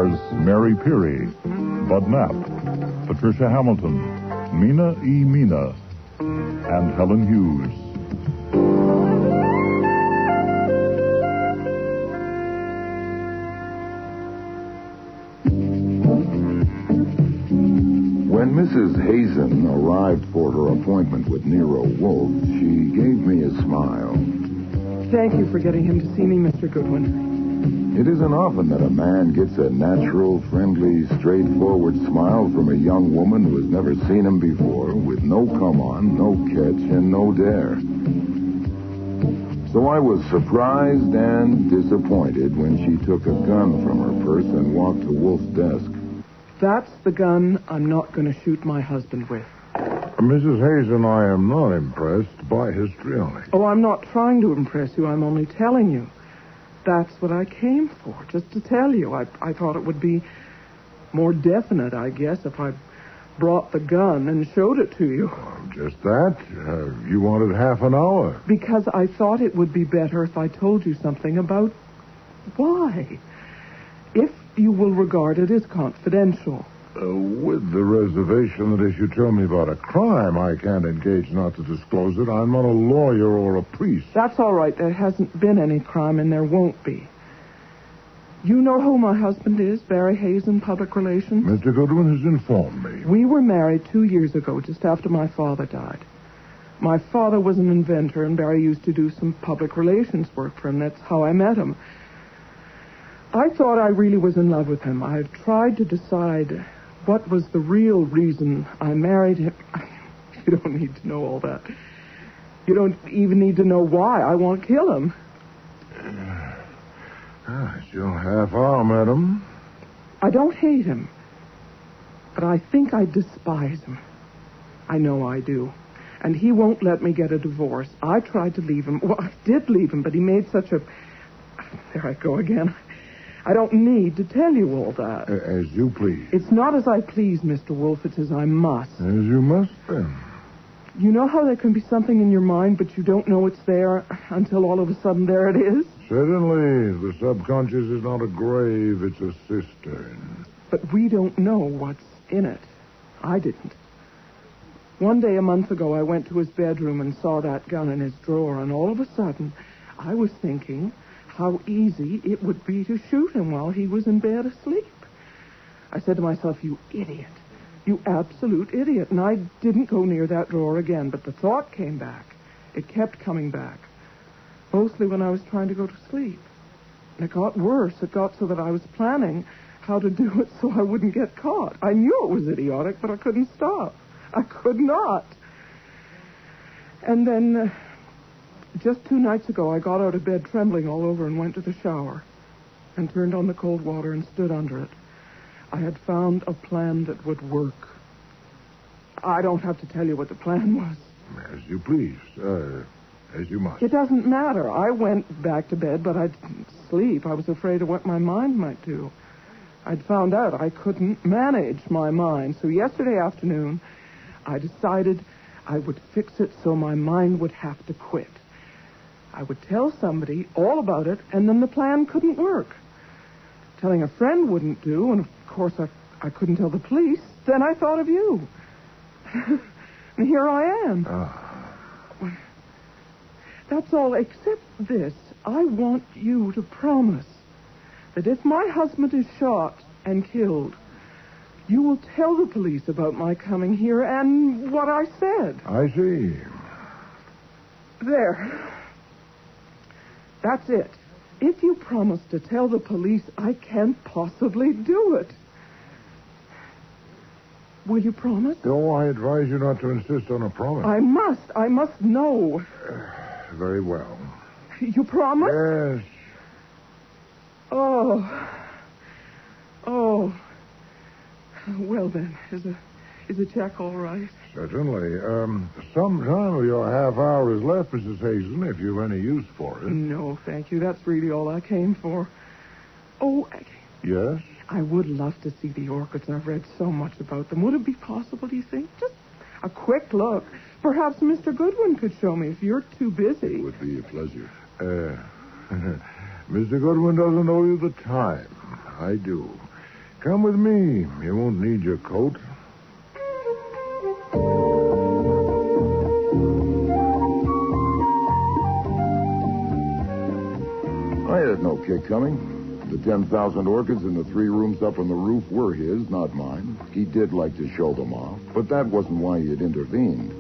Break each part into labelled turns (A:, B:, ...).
A: stars Mary Peary, Bud Knapp, Patricia Hamilton, Mina E. Mina, and Helen Hughes.
B: When Mrs. Hazen arrived for her appointment with Nero Wolfe, she gave me a smile.
C: Thank you for getting him to see me, Mr. Goodwin.
B: It isn't often that a man gets a natural, friendly, straightforward smile from a young woman who has never seen him before, with no come-on, no catch, and no dare. So I was surprised and disappointed when she took a gun from her purse and walked to Wolfe's desk.
C: That's the gun I'm not going to shoot my husband with.
D: Mrs. Hazen, I am not impressed by histrionic.
C: Oh, I'm not trying to impress you. I'm only telling you. That's what I came for, just to tell you. I thought it would be more definite, I guess, if I brought the gun and showed it to you.
D: Just that? You wanted half an hour.
C: Because I thought it would be better if I told you something about why. If you will regard it as confidential.
D: With the reservation that if you tell me about a crime, I can't engage not to disclose it. I'm not a lawyer or a priest.
C: That's all right. There hasn't been any crime, and there won't be. You know who my husband is, Barry Hazen, Public Relations?
D: Mr. Goodwin has informed me.
C: We were married 2 years ago, just after my father died. My father was an inventor, and Barry used to do some public relations work for him. That's how I met him. I thought I really was in love with him. I tried to decide what was the real reason I married him. You don't need to know all that. You don't even need to know why. I want to kill him.
D: It's your half hour, madam.
C: I don't hate him, but I think I despise him. I know I do. And he won't let me get a divorce. I tried to leave him. Well, I did leave him, but he made such a... There I go again. I don't need to tell you all that.
D: As you please.
C: It's not as I please, Mr. Wolfe. It's as I must.
D: As you must, then.
C: You know how there can be something in your mind, but you don't know it's there until all of a sudden there it is?
D: Certainly. The subconscious is not a grave, it's a cistern.
C: But we don't know what's in it. I didn't. One day a month ago, I went to his bedroom and saw that gun in his drawer, and all of a sudden, I was thinking how easy it would be to shoot him while he was in bed asleep. I said to myself, you idiot. You absolute idiot. And I didn't go near that drawer again, but the thought came back. It kept coming back. Mostly when I was trying to go to sleep. And it got worse. It got so that I was planning how to do it so I wouldn't get caught. I knew it was idiotic, but I couldn't stop. I could not. And then... just 2 nights ago, I got out of bed trembling all over and went to the shower and turned on the cold water and stood under it. I had found a plan that would work. I don't have to tell you what the plan was.
D: As you please. As you must.
C: It doesn't matter. I went back to bed, but I didn't sleep. I was afraid of what my mind might do. I'd found out I couldn't manage my mind. So yesterday afternoon, I decided I would fix it so my mind would have to quit. I would tell somebody all about it, and then the plan couldn't work. Telling a friend wouldn't do, and of course I couldn't tell the police. Then I thought of you. And here I am. That's all, except this. I want you to promise that if my husband is shot and killed, you will tell the police about my coming here and what I said.
D: I see.
C: There. That's it. If you promise to tell the police, I can't possibly do it. Will you promise?
D: No, I advise you not to insist on a promise.
C: I must know.
D: Very well.
C: You promise?
D: Yes.
C: Oh. Well then, is a check all right?
D: Certainly. Some time of your half hour is left, Mrs. Hazen, if you've any use for it.
C: No, thank you. That's really all I came for. Oh,
D: Yes?
C: I would love to see the orchids. I've read so much about them. Would it be possible, do you think? Just a quick look. Perhaps Mr. Goodwin could show me if you're too busy.
B: It would be a pleasure.
D: Mr. Goodwin doesn't owe you the time. I do. Come with me. You won't need your coat.
B: I had no kick coming. The 10,000 orchids in the 3 rooms up on the roof were his, not mine. He did like to show them off, but that wasn't why he had intervened.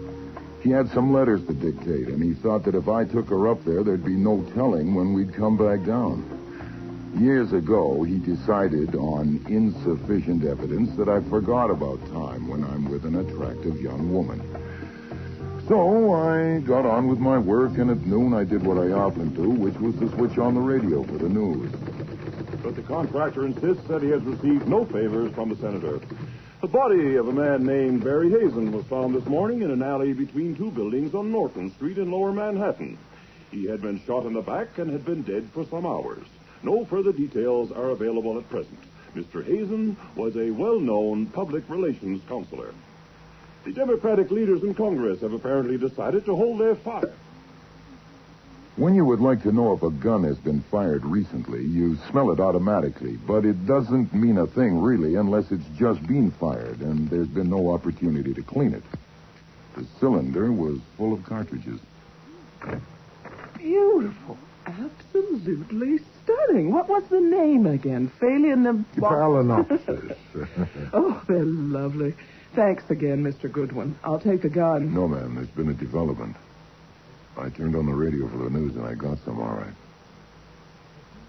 B: He had some letters to dictate, and he thought that if I took her up there, there'd be no telling when we'd come back down. Years ago, he decided on insufficient evidence that I forgot about time when I'm with an attractive young woman. So I got on with my work, and at noon I did what I often do, which was to switch on the radio for the news.
E: But the contractor insists that he has received no favors from the senator. The body of a man named Barry Hazen was found this morning in an alley between 2 buildings on Norton Street in Lower Manhattan. He had been shot in the back and had been dead for some hours. No further details are available at present. Mr. Hazen was a well-known public relations counselor. The Democratic leaders in Congress have apparently decided to hold their fire.
B: When you would like to know if a gun has been fired recently, you smell it automatically, but it doesn't mean a thing, really, unless it's just been fired and there's been no opportunity to clean it. The cylinder was full of cartridges.
C: Beautiful. Absolutely stunning. What was the name again?
D: Phalaenopsis.
C: Oh, they're lovely. Thanks again, Mr. Goodwin. I'll take the gun.
B: No, ma'am, there's been a development. I turned on the radio for the news, and I got some, all right.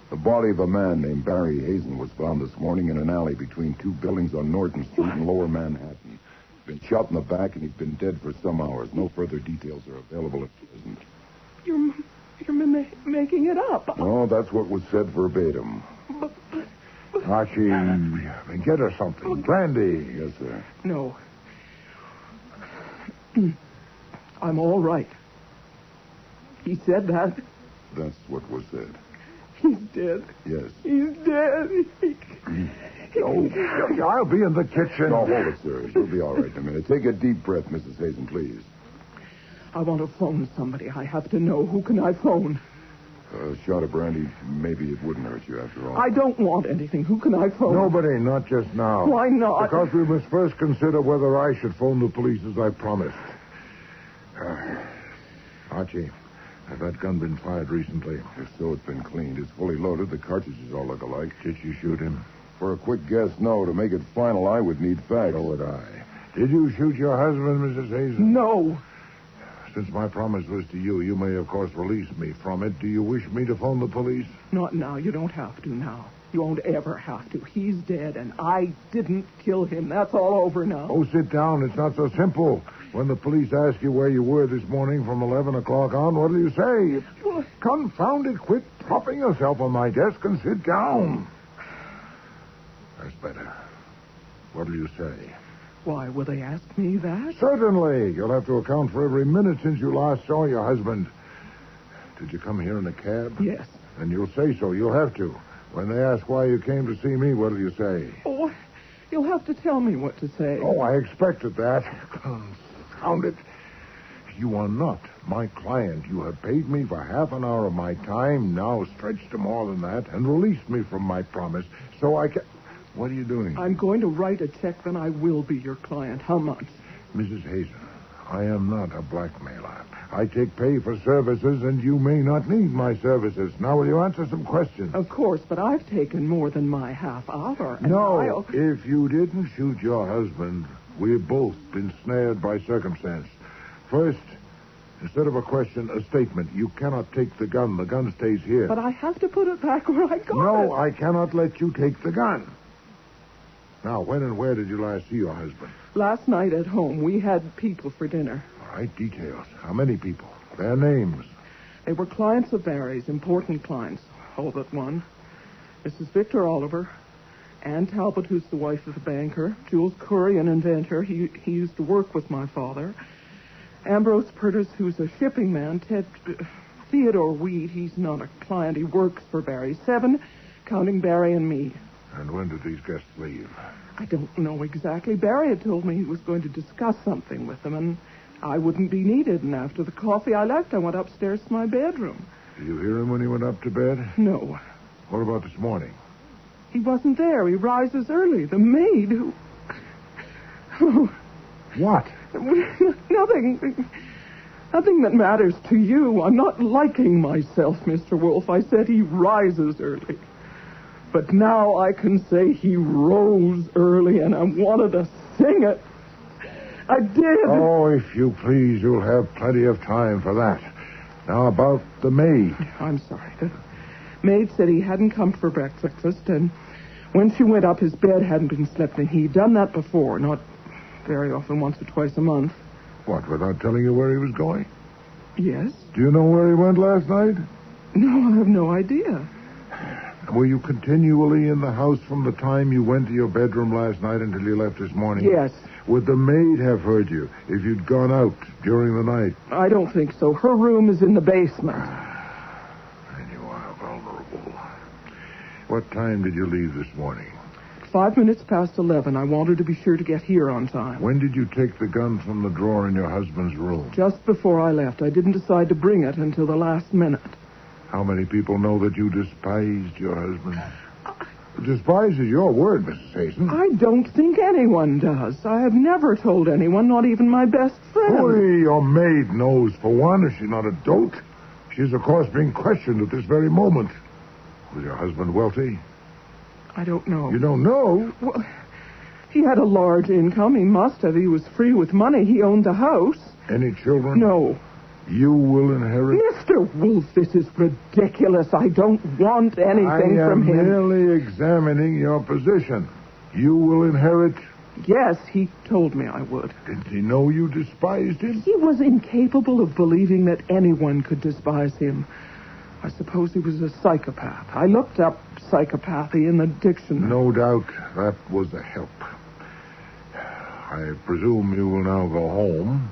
B: The body of a man named Barry Hazen was found this morning in an alley between 2 buildings on Norton Street in Lower Manhattan. He'd been shot in the back, and he'd been dead for some hours. No further details are available at present.
C: You're making it up.
B: No, that's what was said verbatim.
D: Archie, get her something. Brandy.
B: Yes, sir.
C: No. I'm all right. He said that.
B: That's what was said.
C: He's dead.
B: Yes.
C: He's dead.
D: I'll be in the kitchen.
B: No, hold it, sir. You'll be all right in a minute. Take a deep breath, Mrs. Hazen, please.
C: I want to phone somebody. I have to know. Who can I phone?
B: A shot of brandy, maybe it wouldn't hurt you after all.
C: I don't want anything. Who can I phone?
D: Nobody, not just now.
C: Why not?
D: Because we must first consider whether I should phone the police as I promised. Archie, has that gun been fired recently?
B: If so, it's been cleaned. It's fully loaded. The cartridges all look alike.
D: Did you shoot him?
B: For a quick guess, no. To make it final, I would need facts.
D: So would I. Did you shoot your husband, Mrs. Hazen?
C: No.
D: Since my promise was to you, you may, of course, release me from it. Do you wish me to phone the police?
C: Not now. You don't have to now. You won't ever have to. He's dead, and I didn't kill him. That's all over now.
D: Oh, sit down. It's not so simple. When the police ask you where you were this morning from 11 o'clock on, what do you say?
C: What?
D: Confound it. Quit propping yourself on my desk and sit down. That's better. What do you say?
C: Why, will they ask me that?
D: Certainly. You'll have to account for every minute since you last saw your husband. Did you come here in a cab?
C: Yes.
D: And you'll say so. You'll have to. When they ask why you came to see me, what do you say?
C: Oh, you'll have to tell me what to say.
D: Oh, I expected that. Confound it. You are not my client. You have paid me for half an hour of my time, now stretched to more than that, and released me from my promise, so I can... What are you doing?
C: I'm going to write a check, then I will be your client. How much?
D: Mrs. Hazen, I am not a blackmailer. I take pay for services, and you may not need my services. Now, will you answer some questions?
C: Of course, but I've taken more than my half hour. And
D: No, if you didn't shoot your husband, we've both been snared by circumstance. First, instead of a question, a statement. You cannot take the gun. The gun stays here.
C: But I have to put it back where I got it.
D: No, I cannot let you take the gun. Now, when and where did you last see your husband?
C: Last night at home, we had people for dinner.
D: All right, details. How many people? Their names.
C: They were clients of Barry's, important clients. All but one. Mrs. Victor Oliver, Ann Talbot, who's the wife of the banker, Jules Curry, an inventor. He used to work with my father. Ambrose Purtis, who's a shipping man. Theodore Weed, he's not a client. He works for Barry. 7, counting Barry and me.
D: And when did these guests leave?
C: I don't know exactly. Barry had told me he was going to discuss something with them, and I wouldn't be needed. And after the coffee I left, I went upstairs to my bedroom.
D: Did you hear him when he went up to bed?
C: No.
D: What about this morning?
C: He wasn't there. He rises early. The maid who... Oh,
D: What?
C: nothing. Nothing that matters to you. I'm not liking myself, Mr. Wolfe. I said he rises early. But now I can say he rose early, and I wanted to sing it. I did.
D: Oh, if you please, you'll have plenty of time for that. Now, about the maid.
C: I'm sorry. The maid said he hadn't come for breakfast, and when she went up, his bed hadn't been slept in. He'd done that before, not very often, once or twice a month.
D: What, without telling you where he was going?
C: Yes?
D: Do you know where he went last night?
C: No, I have no idea.
D: Were you continually in the house from the time you went to your bedroom last night until you left this morning?
C: Yes.
D: Would the maid have heard you if you'd gone out during the night?
C: I don't think so. Her room is in the basement.
D: Then you are vulnerable. What time did you leave this morning?
C: 5 minutes past 11. I wanted to be sure to get here on time.
D: When did you take the gun from the drawer in your husband's room?
C: Just before I left. I didn't decide to bring it until the last minute.
D: How many people know that you despised your husband? Despise is your word, Mrs. Hazen.
C: I don't think anyone does. I have never told anyone, not even my best friend.
D: Oh, your maid knows, for one. Is she not a dolt? She's, of course, being questioned at this very moment. Was your husband wealthy?
C: I don't know.
D: You don't know?
C: Well, he had a large income. He must have. He was free with money. He owned a house.
D: Any children?
C: No.
D: You will inherit?
C: Mr. Wolfe, this is ridiculous. I don't want anything from him.
D: I am merely examining your position. You will inherit?
C: Yes, he told me I would.
D: Didn't he know you despised him?
C: He was incapable of believing that anyone could despise him. I suppose he was a psychopath. I looked up psychopathy in the dictionary.
D: No doubt that was a help. I presume you will now go home.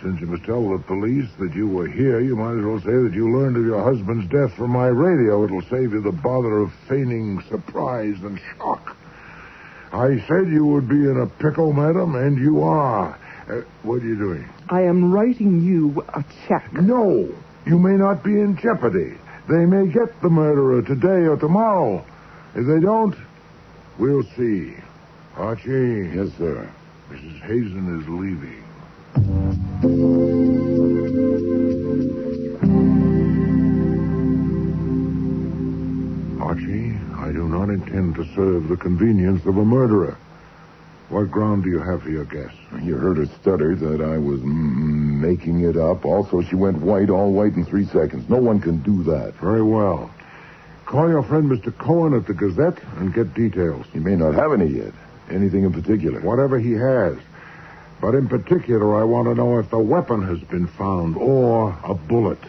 D: Since you must tell the police that you were here, you might as well say that you learned of your husband's death from my radio. It'll save you the bother of feigning surprise and shock. I said you would be in a pickle, madam, and you are. What are you doing?
C: I am writing you a check.
D: No, you may not be in jeopardy. They may get the murderer today or tomorrow. If they don't, we'll see. Archie.
B: Yes, sir.
D: Mrs. Hazen is leaving. Archie, I do not intend to serve the convenience of a murderer. What ground do you have for your guess?
B: You heard her stutter that I was making it up. Also, she went white, all white in 3 seconds. No one can do that.
D: Very well. Call your friend Mr. Cohen at the Gazette and get details.
B: He may not have any yet. Anything in particular?
D: Whatever he has. But in particular, I want to know if the weapon has been found or a bullet.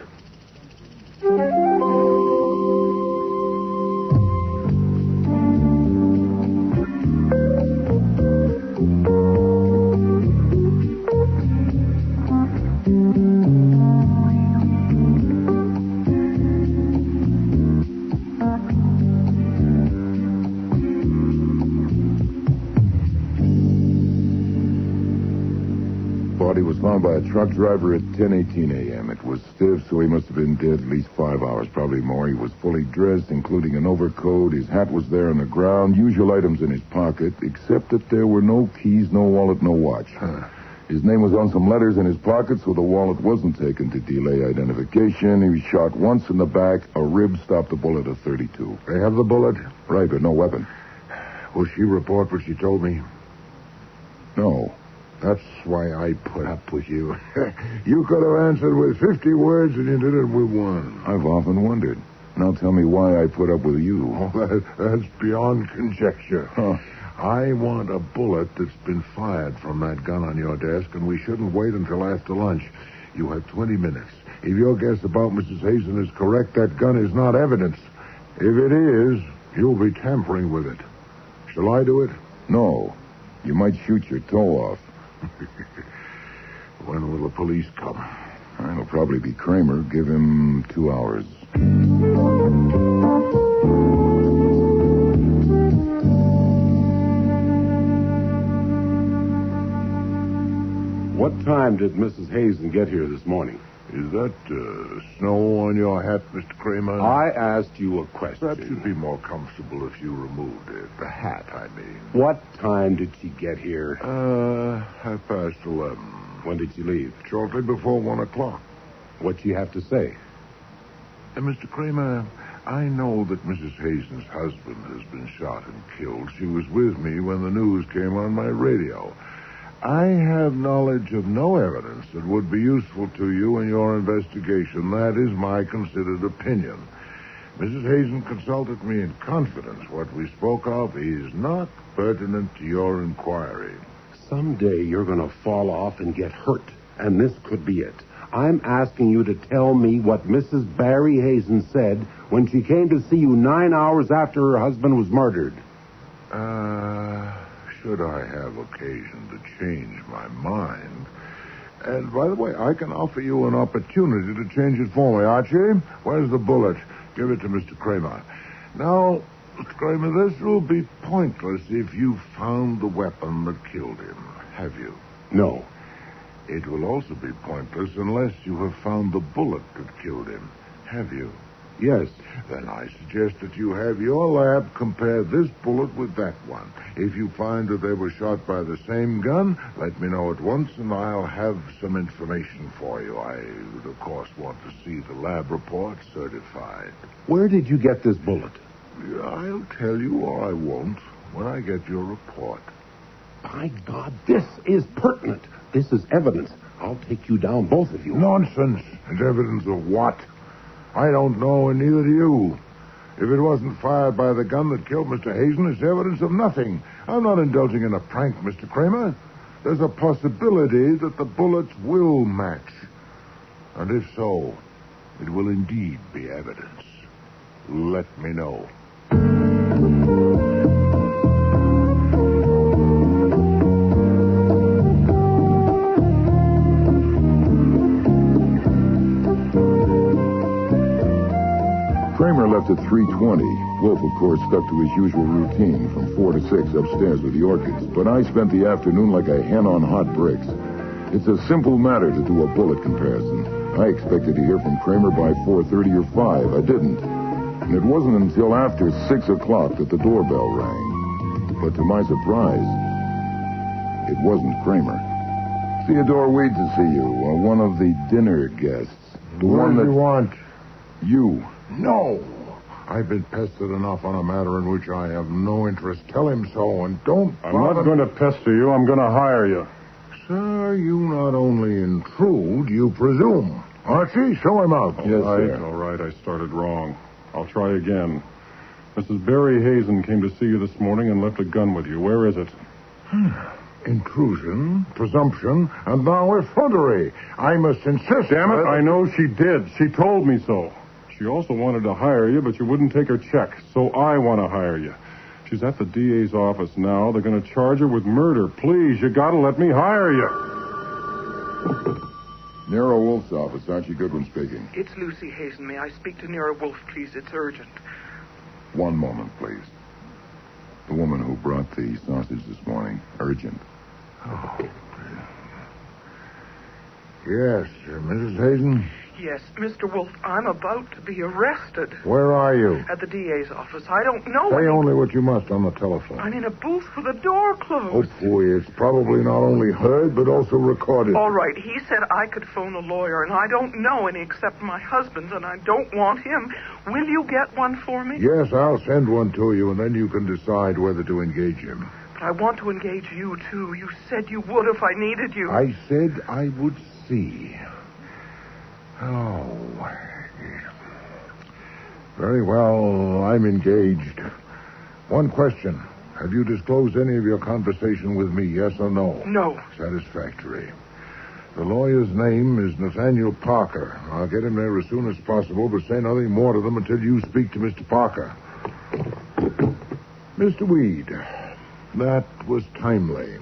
B: Body was found by a truck driver at 10:18 a.m. It was stiff, so he must have been dead at least 5 hours, probably more. He was fully dressed, including an overcoat. His hat was there on the ground, usual items in his pocket, except that there were no keys, no wallet, no watch. His name was on some letters in his pocket, so the wallet wasn't taken to delay identification. He was shot once in the back. A rib stopped the bullet at 32.
D: They have the bullet?
B: Right, but no weapon.
D: Will she report what she told me?
B: No.
D: That's why I put up with you. You could have answered with 50 words, and you did it with one.
B: I've often wondered. Now tell me why I put up with you.
D: Oh, that's beyond conjecture.
B: Huh.
D: I want a bullet that's been fired from that gun on your desk, and we shouldn't wait until after lunch. You have 20 minutes. If your guess about Mrs. Hazen is correct, that gun is not evidence. If it is, you'll be tampering with it. Shall I do it?
B: No. You might shoot your toe off.
D: When will the police come?
B: It'll probably be Kramer. Give him 2 hours.
E: What time did Mrs. Hazen get here this morning?
D: Is that snow on your hat, Mr. Kramer?
F: I asked you a question.
D: Perhaps you'd be more comfortable if you removed it. The hat, I mean.
F: What time did she get here?
D: 11:30.
F: When did she leave?
D: Shortly before 1 o'clock.
F: What'd she have to say?
D: Mr. Kramer, I know that Mrs. Hazen's husband has been shot and killed. She was with me when the news came on my radio. I have knowledge of no evidence that would be useful to you in your investigation. That is my considered opinion. Mrs. Hazen consulted me in confidence. What we spoke of is not pertinent to your inquiry.
F: Someday you're going to fall off and get hurt, and this could be it. I'm asking you to tell me what Mrs. Barry Hazen said when she came to see you 9 hours after her husband was murdered.
D: Should I have occasion to change my mind. And, by the way, I can offer you an opportunity to change it for me. Archie, where's the bullet? Give it to Mr. Kramer. Now, Mr. Kramer, this will be pointless if you found the weapon that killed him. Have you?
F: No.
D: It will also be pointless unless you have found the bullet that killed him. Have you?
F: Yes.
D: Then I suggest that you have your lab compare this bullet with that one. If you find that they were shot by the same gun, let me know at once, and I'll have some information for you. I would, of course, want to see the lab report certified.
F: Where did you get this bullet?
D: I'll tell you, or I won't, when I get your report.
F: By God, this is pertinent. This is evidence. I'll take you down, both of you.
D: Nonsense. It's evidence of what? I don't know, and neither do you. If it wasn't fired by the gun that killed Mr. Hazen, it's evidence of nothing. I'm not indulging in a prank, Mr. Kramer. There's a possibility that the bullets will match. And if so, it will indeed be evidence. Let me know.
B: Kramer left at 3:20. Wolfe, of course, stuck to his usual routine from 4 to 6 upstairs with the orchids. But I spent the afternoon like a hen on hot bricks. It's a simple matter to do a bullet comparison. I expected to hear from Kramer by 4:30 or 5. I didn't. And it wasn't until after 6 o'clock that the doorbell rang. But to my surprise, it wasn't Kramer. Theodore Weed to see you, one of the dinner guests. The
D: What
B: one
D: do
B: that...
D: you want?
B: You.
D: No. I've been pestered enough on a matter in which I have no interest. Tell him so, and don't
E: I'm
D: bother...
E: not going to pester you. I'm going to hire you.
D: Sir, you not only intrude, you presume. Archie, show him out.
E: All right. I started wrong. I'll try again. Mrs. Barry Hazen came to see you this morning and left a gun with you. Where is it?
D: Intrusion, presumption, and now effrontery. I must insist...
E: Damn it, I know she did. She told me so. She also wanted to hire you, but you wouldn't take her check, so I want to hire you. She's at the DA's office now. They're going to charge her with murder. Please, you got to let me hire you.
B: Nero Wolfe's office. Archie Goodwin speaking.
C: It's Lucy Hazen. May I speak to Nero Wolfe, please? It's urgent.
B: One moment, please. The woman who brought the sausage this morning. Urgent.
D: Oh. Yes, Mrs. Hazen?
C: Yes, Mr. Wolfe, I'm about to be arrested.
D: Where are you?
C: At the DA's office. I don't know.
D: Say only what you must on the telephone.
C: I'm in a booth with the door closed.
D: Oh, boy, it's probably not only heard, but also recorded.
C: All right, he said I could phone a lawyer, and I don't know any except my husband's, and I don't want him. Will you get one for me?
D: Yes, I'll send one to you, and then you can decide whether to engage him.
C: But I want to engage you, too. You said you would if I needed you.
D: I said I would see. Oh. Very well, I'm engaged. One question. Have you disclosed any of your conversation with me, yes or no?
C: No.
D: Satisfactory. The lawyer's name is Nathaniel Parker. I'll get him there as soon as possible, but say nothing more to them until you speak to Mr. Parker. Mr. Weed, that was timely.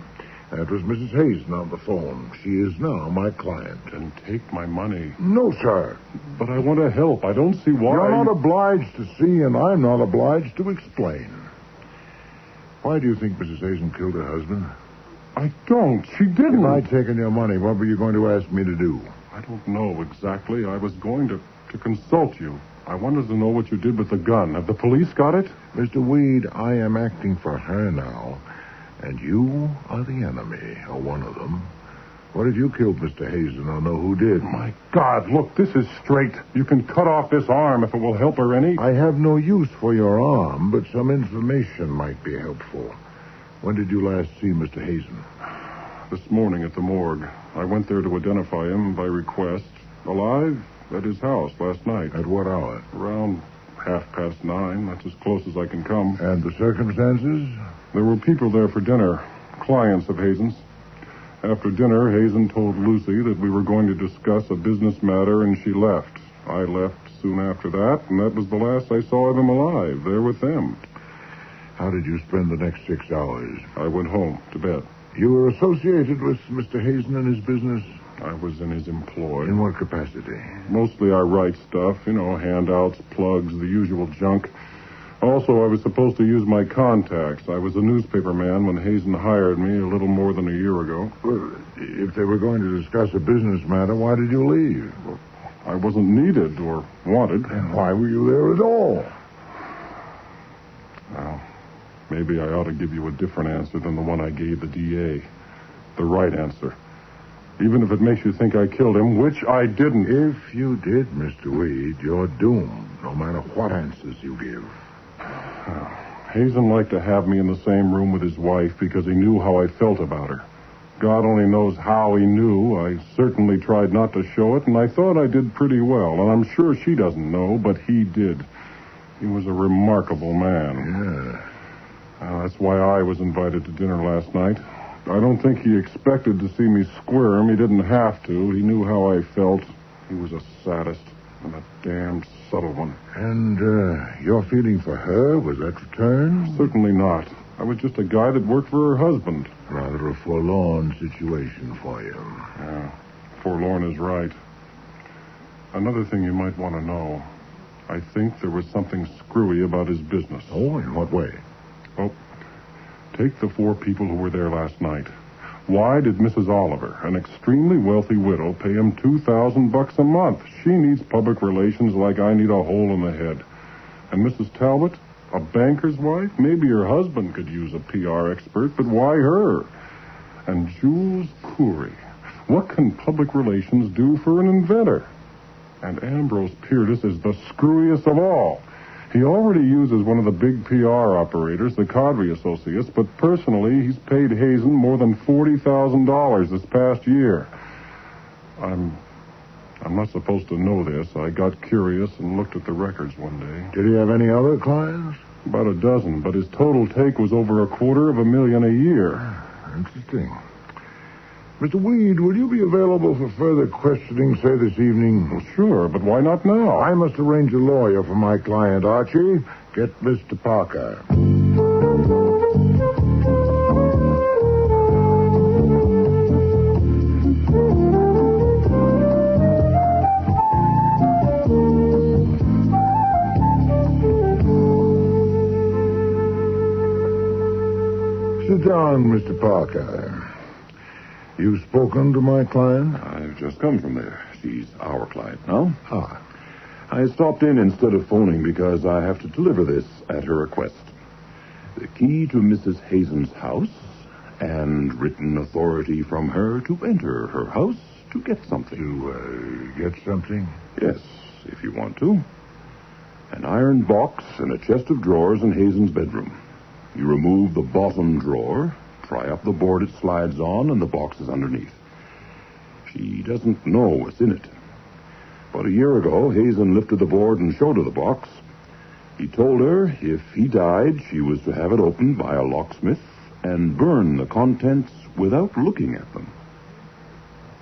D: That was Mrs. Hazen on the phone. She is now my client.
E: And take my money.
D: No, sir.
E: But I want to help. I don't see why...
D: You're not obliged to see, and I'm not obliged to explain. Why do you think Mrs. Hazen killed her husband?
E: I don't. She didn't.
D: If I'd taken your money, what were you going to ask me to do?
A: I don't know exactly. I was going to consult you. I wanted to know what you did with the gun. Have the police got it?
D: Mr. Weed, I am acting for her now, and you are the enemy, or one of them. What if you killed Mr. Hazen or know who did?
A: My God, look, this is straight. You can cut off this arm if it will help her any.
D: I have no use for your arm, but some information might be helpful. When did you last see Mr. Hazen?
A: This morning at the morgue. I went there to identify him by request. Alive at his house last night.
D: At what hour?
A: Around 9:30. That's as close as I can come.
D: And the circumstances?
A: There were people there for dinner, clients of Hazen's. After dinner, Hazen told Lucy that we were going to discuss a business matter, and she left. I left soon after that, and that was the last I saw of him alive, there with them.
D: How did you spend the next 6 hours?
A: I went home to bed.
D: You were associated with Mr. Hazen and his business?
A: I was in his employ.
D: In what capacity?
A: Mostly I write stuff, handouts, plugs, the usual junk. Also, I was supposed to use my contacts. I was a newspaper man when Hazen hired me a little more than a year ago.
D: Well, if they were going to discuss a business matter, why did you leave?
A: Well, I wasn't needed or wanted.
D: And why were you there at all?
A: Well, maybe I ought to give you a different answer than the one I gave the DA. The right answer. Even if it makes you think I killed him, which I didn't.
D: If you did, Mr. Weed, you're doomed, no matter what answers you give.
A: Hazen liked to have me in the same room with his wife because he knew how I felt about her. God only knows how he knew. I certainly tried not to show it, and I thought I did pretty well. And I'm sure she doesn't know, but he did. He was a remarkable man.
D: Yeah.
A: That's why I was invited to dinner last night. I don't think he expected to see me squirm. He didn't have to. He knew how I felt. He was a sadist, and a damned subtle one.
D: And your feeling for her, was that returned?
A: Certainly not. I was just a guy that worked for her husband.
D: Rather a forlorn situation for you.
A: Yeah, forlorn is right. Another thing you might want to know. I think there was something screwy about his business.
D: Oh, in what way?
A: Well, take the 4 people who were there last night. Why did Mrs. Oliver, an extremely wealthy widow, pay him $2,000 a month? She needs public relations like I need a hole in the head. And Mrs. Talbot, a banker's wife? Maybe her husband could use a PR expert, but why her? And Jules Coury. What can public relations do for an inventor? And Ambrose Pierce is the screwiest of all. He already uses one of the big PR operators, the Cadre Associates, but personally, he's paid Hazen more than $40,000 this past year. I'm not supposed to know this. I got curious and looked at the records one day.
D: Did he have any other clients?
A: About a dozen, but his total take was over $250,000 a year.
D: Interesting. Mr. Weed, will you be available for further questioning, say, this evening?
A: Well, sure, but why not now?
D: I must arrange a lawyer for my client, Archie. Get Mr. Parker. Sit down, Mr. Parker. You've spoken to my client?
E: I've just come from there. She's our client now.
D: Ah.
E: I stopped in instead of phoning because I have to deliver this at her request. The key to Mrs. Hazen's house and written authority from her to enter her house to get something.
D: To get something?
E: Yes, if you want to. An iron box and a chest of drawers in Hazen's bedroom. You remove the bottom drawer, pry up the board it slides on, and the box is underneath. She doesn't know what's in it. About a year ago, Hazen lifted the board and showed her the box. He told her if he died, she was to have it opened by a locksmith and burn the contents without looking at them.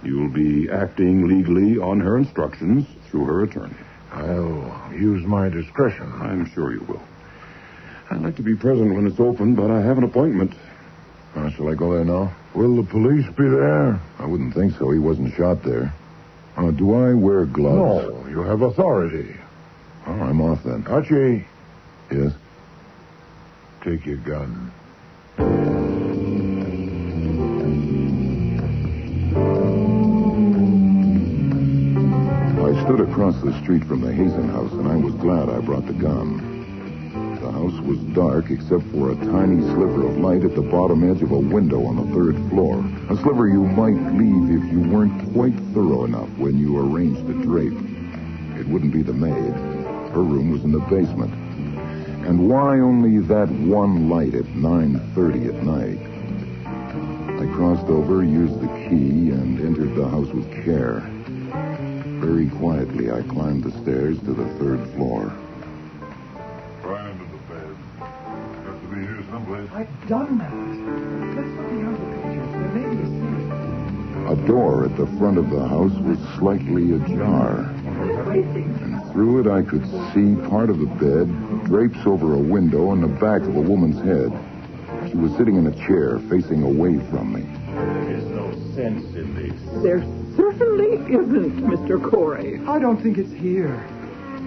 E: You'll be acting legally on her instructions through her attorney.
D: I'll use my discretion.
E: I'm sure you will. I'd like to be present when it's open, but I have an appointment.
B: Shall I go there now?
D: Will the police be there?
B: I wouldn't think so. He wasn't shot there. Do I wear gloves?
D: No, you have authority.
B: Oh, I'm off then.
D: Archie,
B: Yes?
D: take your gun.
B: across the street from the Hazen house, and I was glad I brought the gun. The house was dark except for a tiny sliver of light at the bottom edge of a window on the 3rd floor. A sliver you might leave if you weren't quite thorough enough when you arranged the drape. It wouldn't be the maid. Her room was in the basement. And why only that one light at 9:30 at night? I crossed over, used the key, and entered the house with care. Very quietly, I climbed the stairs to the 3rd floor.
A: Right under the bed. Has to be here someplace.
C: I've done that. Let's look beyond the pictures. There may be a secret.
B: A door at the front of the house was slightly ajar. And through it, I could see part of the bed, drapes over a window, and the back of a woman's head. She was sitting in a chair, facing away from me.
G: There is no sense in this.
C: There certainly isn't, Mr. Corey.
H: I don't think it's here.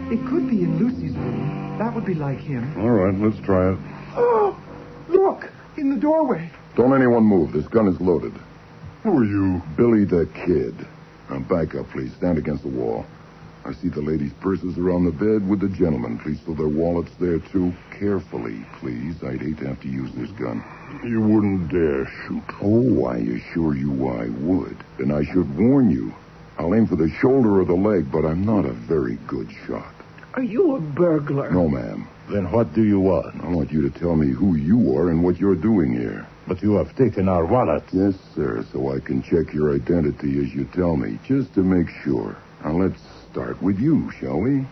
H: It could be in Lucy's room. That would be like him.
A: All right, let's try it.
H: Oh, look! In the doorway.
B: Don't anyone move. This gun is loaded.
A: Who are you?
B: Billy the Kid. Now, back up, please. Stand against the wall. I see the ladies' purses are on the bed with the gentlemen. Please throw their wallets there, too. Carefully, please. I'd hate to have to use this gun.
A: You wouldn't dare shoot.
B: Oh, I assure you I would. And I should warn you. I'll aim for the shoulder or the leg, but I'm not a very good shot.
C: Are you a burglar?
B: No, ma'am.
G: Then what do you want?
B: I want you to tell me who you are and what you're doing here.
G: But you have taken our wallet.
B: Yes, sir, so I can check your identity as you tell me, just to make sure. Now, let's start with you, shall we?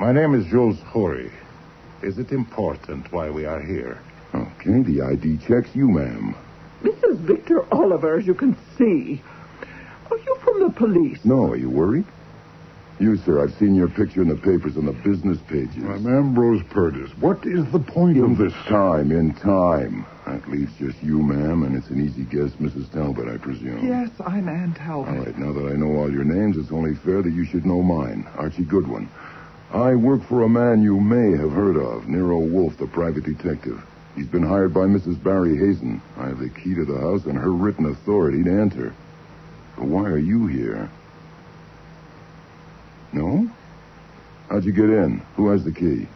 G: My name is Jules Horry. Is it important why we are here?
B: Okay, the ID checks you, ma'am.
C: This is Victor Oliver, as you can see. Are you from the police?
B: No, are you worried? You, sir, I've seen your picture in the papers on the business pages.
A: I'm Ambrose Purtis. What is the point of this?
B: In time. That leaves just you, ma'am, and it's an easy guess, Mrs. Talbot, I presume.
H: Yes, I'm Ann Talbot.
B: All right, now that I know all your names, it's only fair that you should know mine, Archie Goodwin. I work for a man you may have heard of, Nero Wolfe, the private detective. He's been hired by Mrs. Barry Hazen. I have the key to the house and her written authority to enter. But why are you here? No? How'd you get in? Who has the key?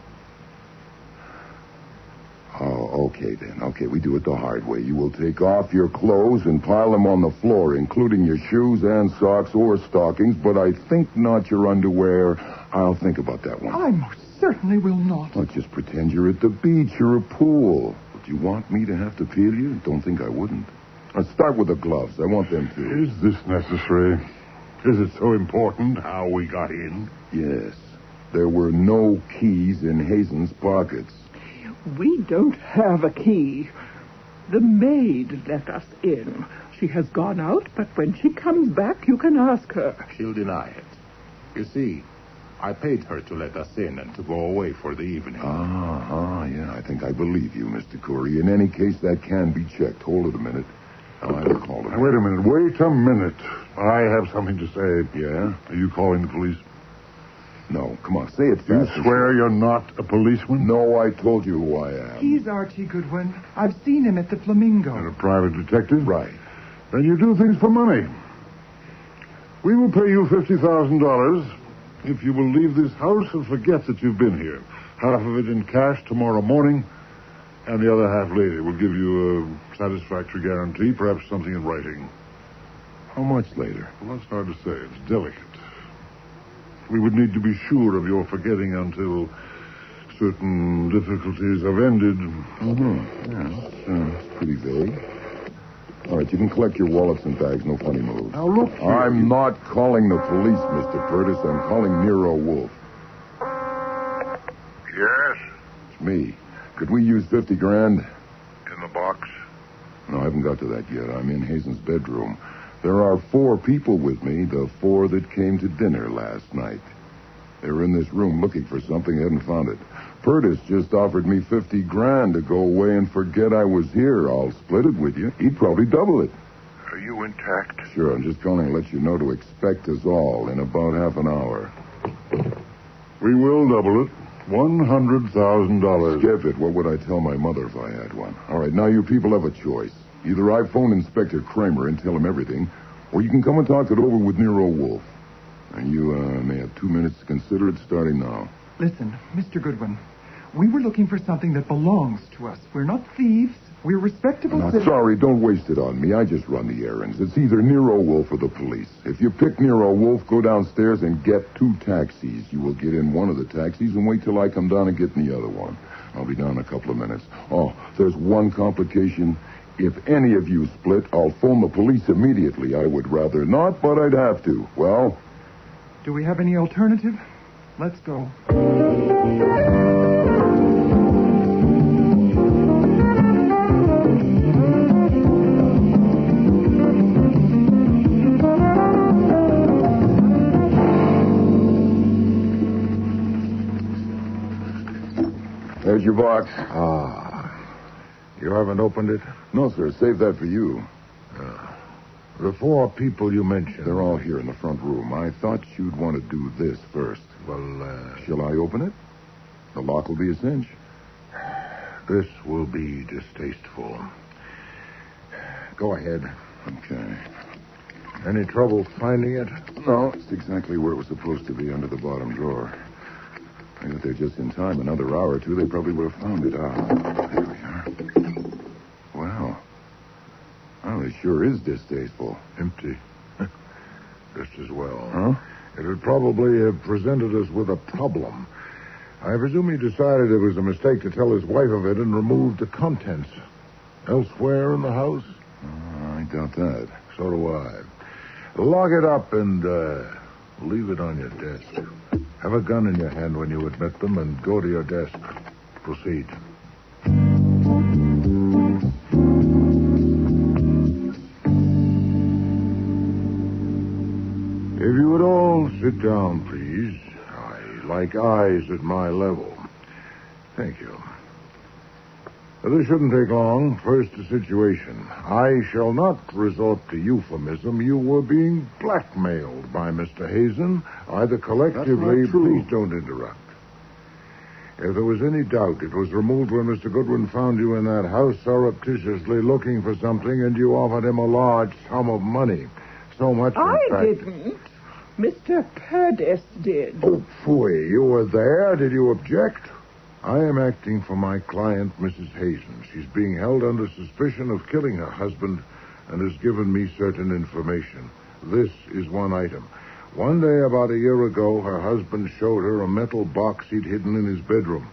B: Oh, okay then. Okay, we do it the hard way. You will take off your clothes and pile them on the floor, including your shoes and socks or stockings, but I think not your underwear. I'll think about that one.
H: I most certainly will not.
B: Well, just pretend you're at the beach or a pool. Would you want me to have to peel you? Don't think I wouldn't. Let's start with the gloves. I want them too.
A: Is this necessary? Is it so important how we got in?
B: Yes. There were no keys in Hazen's pockets.
C: We don't have a key. The maid let us in. She has gone out, but when she comes back, you can ask her.
G: She'll deny it. You see, I paid her to let us in and to go away for the evening.
B: Yeah, I think I believe you, Mr. Corey. In any case, that can be checked. Hold it a minute. Now, I will call her.
A: Wait a minute. I have something to say.
B: Yeah?
A: Are you calling the police?
B: No, come on, say it fast.
A: You swear you're not a policeman?
B: No, I told you who I am.
H: He's Archie Goodwin. I've seen him at the Flamingo.
A: And a private detective?
B: Right.
A: Then you do things for money. We will pay you $50,000 if you will leave this house and forget that you've been here. Half of it in cash tomorrow morning, and the other half later. We'll give you a satisfactory guarantee, perhaps something in writing.
B: How much later?
A: Well, that's hard to say. It's delicate. We would need to be sure of your forgetting until certain difficulties have ended.
B: Yeah, it's pretty vague. All right, you can collect your wallets and bags. No funny moves.
A: Now, look here.
B: I'm not calling the police, Mr. Purtis. I'm calling Nero Wolfe.
A: Yes?
B: It's me. Could we use $50,000?
A: In the box?
B: No, I haven't got to that yet. I'm in Hazen's bedroom. There are 4 people with me, the 4 that came to dinner last night. They were in this room looking for something, hadn't found it. Purtis just offered me $50,000 to go away and forget I was here. I'll split it with you. He'd probably double it.
A: Are you intact?
B: Sure, I'm just calling to let you know to expect us all in about half an hour.
A: We will double it. $100,000.
B: Skip it. What would I tell my mother if I had one? All right, now you people have a choice. Either I phone Inspector Kramer and tell him everything, or you can come and talk it over with Nero Wolfe. And you may have 2 minutes to consider it starting now.
H: Listen, Mr. Goodwin, we were looking for something that belongs to us. We're not thieves. We're respectable citizens.
B: Sorry, don't waste it on me. I just run the errands. It's either Nero Wolfe or the police. If you pick Nero Wolfe, go downstairs and get 2 taxis. You will get in one of the taxis and wait till I come down and get in the other one. I'll be down in a couple of minutes. Oh, there's one complication. If any of you split, I'll phone the police immediately. I would rather not, but I'd have to. Well?
H: Do we have any alternative? Let's go.
B: There's your box.
D: You haven't opened it?
B: No, sir. Save that for you.
D: The 4 people you mentioned.
B: They're all here in the front room. I thought you'd want to do this first.
D: Well,
B: Shall I open it? The lock will be a cinch.
D: this will be distasteful. Go ahead.
B: Okay.
D: Any trouble finding it?
B: No, it's exactly where it was supposed to be, under the bottom drawer. I got there just in time. Another hour or two, they probably would have found it. There we are. Wow. Well, it sure is distasteful.
D: Empty. Just as well.
B: Huh?
D: It would probably have presented us with a problem. I presume he decided it was a mistake to tell his wife of it and removed the contents. Elsewhere in the house?
B: I doubt that.
D: So do I. Lock it up and leave it on your desk. Have a gun in your hand when you admit them and go to your desk. Proceed. If you would all sit down, please. I like eyes at my level. Thank you. This shouldn't take long. First, the situation. I shall not resort to euphemism. You were being blackmailed by Mr. Hazen, either collectively...
B: That's not true.
D: Please don't interrupt. If there was any doubt, it was removed when Mr. Goodwin found you in that house surreptitiously looking for something, and you offered him a large sum of money. So much, in fact...
C: didn't. Mr. Purdes did.
D: Oh, phooey. You were there? Did you object? I am acting for my client, Mrs. Hazen. She's being held under suspicion of killing her husband and has given me certain information. This is one item. One day, about a year ago, her husband showed her a metal box he'd hidden in his bedroom.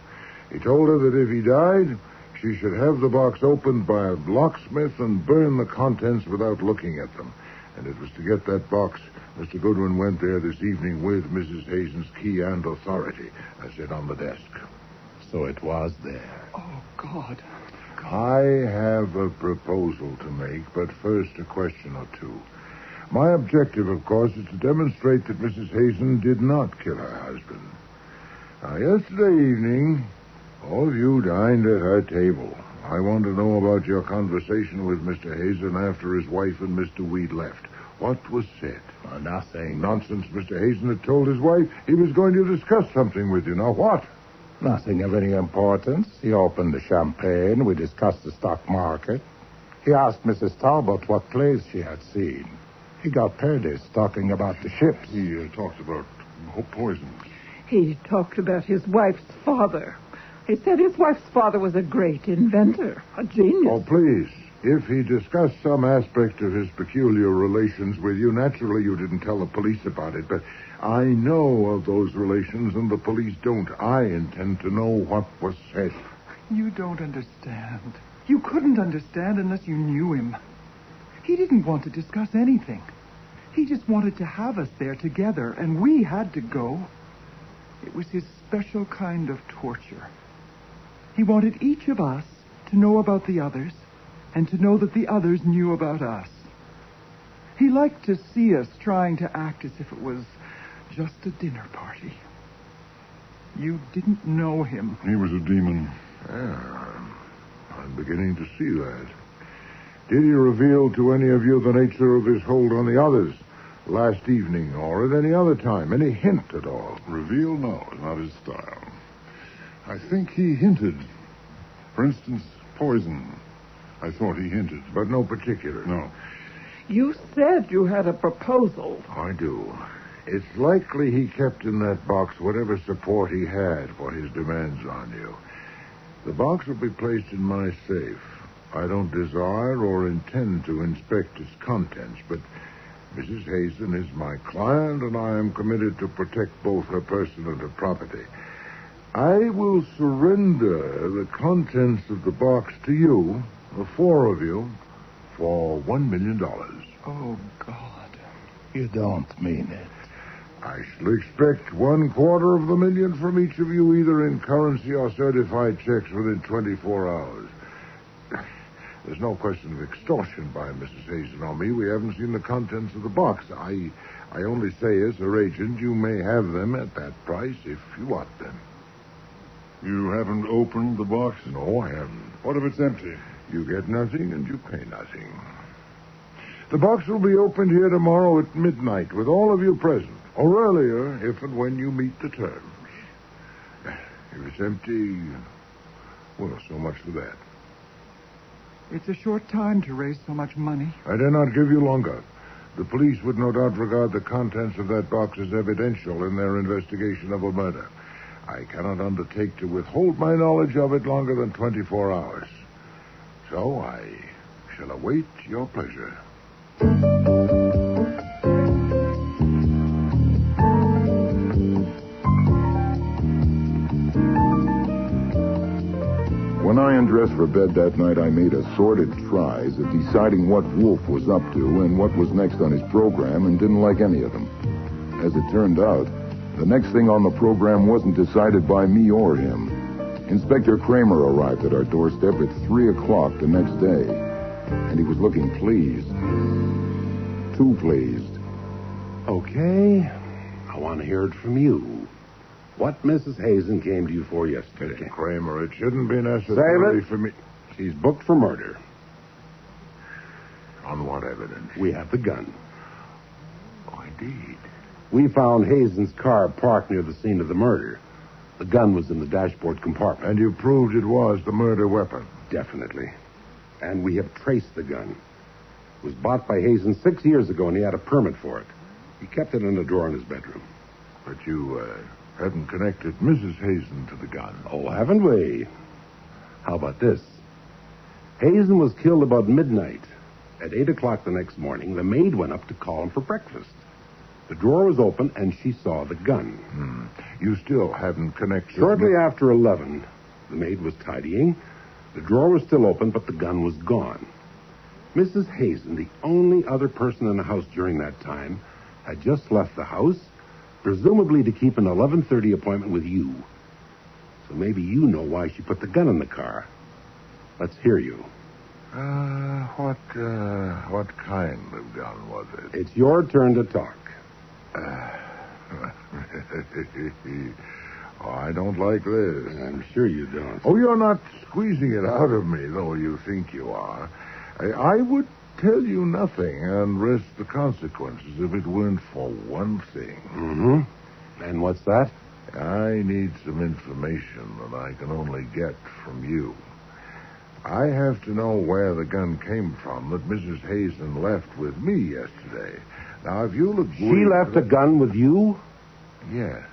D: He told her that if he died, she should have the box opened by a locksmith and burn the contents without looking at them. And it was to get that box Mr. Goodwin went there this evening with Mrs. Hazen's key and authority, as it on the desk.
G: So it was there.
H: Oh, God.
D: I have a proposal to make, but first a question or two. My objective, of course, is to demonstrate that Mrs. Hazen did not kill her husband. Now, yesterday evening, all of you dined at her table. I want to know about your conversation with Mr. Hazen after his wife and Mr. Weed left. What was said?
G: Nothing.
D: Nonsense. Mr. Hazen had told his wife he was going to discuss something with you. Now, what?
F: Nothing of any importance. He opened the champagne. We discussed the stock market. He asked Mrs. Talbot what plays she had seen. He got Purdes talking about the ships.
B: He talked about poison.
C: He talked about his wife's father. He said his wife's father was a great inventor, a genius.
D: Oh, please. If he discussed some aspect of his peculiar relations with you, naturally you didn't tell the police about it, but I know of those relations and the police don't. I intend to know what was said.
H: You don't understand. You couldn't understand unless you knew him. He didn't want to discuss anything. He just wanted to have us there together, and we had to go. It was his special kind of torture. He wanted each of us to know about the others, and to know that the others knew about us. He liked to see us trying to act as if it was just a dinner party. You didn't know him.
B: He was a demon.
D: Yeah, I'm beginning to see that. Did he reveal to any of you the nature of his hold on the others last evening or at any other time? Any hint at all?
B: Reveal? No, it's not his style. I think he hinted. For instance, poison. I thought he hinted.
D: But no particulars?
B: No.
C: You said you had a proposal.
D: I do. It's likely he kept in that box whatever support he had for his demands on you. The box will be placed in my safe. I don't desire or intend to inspect its contents, but Mrs. Hazen is my client, and I am committed to protect both her person and her property. I will surrender the contents of the box to you, the four of you, for $1 million.
H: Oh, God.
B: You don't mean it.
D: I shall expect $250,000 from each of you, either in currency or certified checks within 24 hours. There's no question of extortion by Mrs. Hazen or me. We haven't seen the contents of the box. I only say as her agent, you may have them at that price if you want them.
A: You haven't opened the box?
D: No, I haven't.
A: What if it's empty?
D: You get nothing and you pay nothing. The box will be opened here tomorrow at midnight with all of you present, or earlier if and when you meet the terms. If it's empty, well, so much for that.
H: It's a short time to raise so much money.
D: I dare not give you longer. The police would no doubt regard the contents of that box as evidential in their investigation of a murder. I cannot undertake to withhold my knowledge of it longer than 24 hours. So I shall await your pleasure.
B: When I undressed for bed that night, I made assorted tries at deciding what Wolfe was up to and what was next on his program, and didn't like any of them. As it turned out, the next thing on the program wasn't decided by me or him. Inspector Kramer arrived at our doorstep at 3 o'clock the next day, and he was looking pleased. Too pleased.
F: Okay. I want to hear it from you. What Mrs. Hazen came to you for yesterday?
D: Mr. Kramer, it shouldn't be necessary
F: Save it.
D: for me...
F: She's booked for murder.
D: On what evidence?
F: We have the gun.
D: Oh, indeed.
F: We found Hazen's car parked near the scene of the murder. The gun was in the dashboard compartment.
D: And you proved it was the murder weapon?
F: Definitely. And we have traced the gun. It was bought by Hazen 6 years ago, and he had a permit for it. He kept it in a drawer in his bedroom.
D: But you, hadn't connected Mrs. Hazen to the gun.
F: Oh, haven't we? How about this? Hazen was killed about midnight. At 8 o'clock the next morning, the maid went up to call him for breakfast. The drawer was open, and she saw the gun.
D: You still haven't connected...
F: Shortly after 11, the maid was tidying. The drawer was still open, but the gun was gone. Mrs. Hazen, the only other person in the house during that time, had just left the house, presumably to keep an 11:30 appointment with you. So maybe you know why she put the gun in the car. Let's hear you.
D: What kind of gun was it?
F: It's your turn to talk.
D: Oh, I don't like this.
F: I'm sure you don't.
D: Oh, you're not squeezing it out of me, though you think you are. I would tell you nothing and risk the consequences if it weren't for one thing.
F: Mm-hmm. And what's that?
D: I need some information that I can only get from you. I have to know where the gun came from that Mrs. Hazen left with me yesterday. Now, if you'll agree...
F: She left a gun with you?
D: Yes.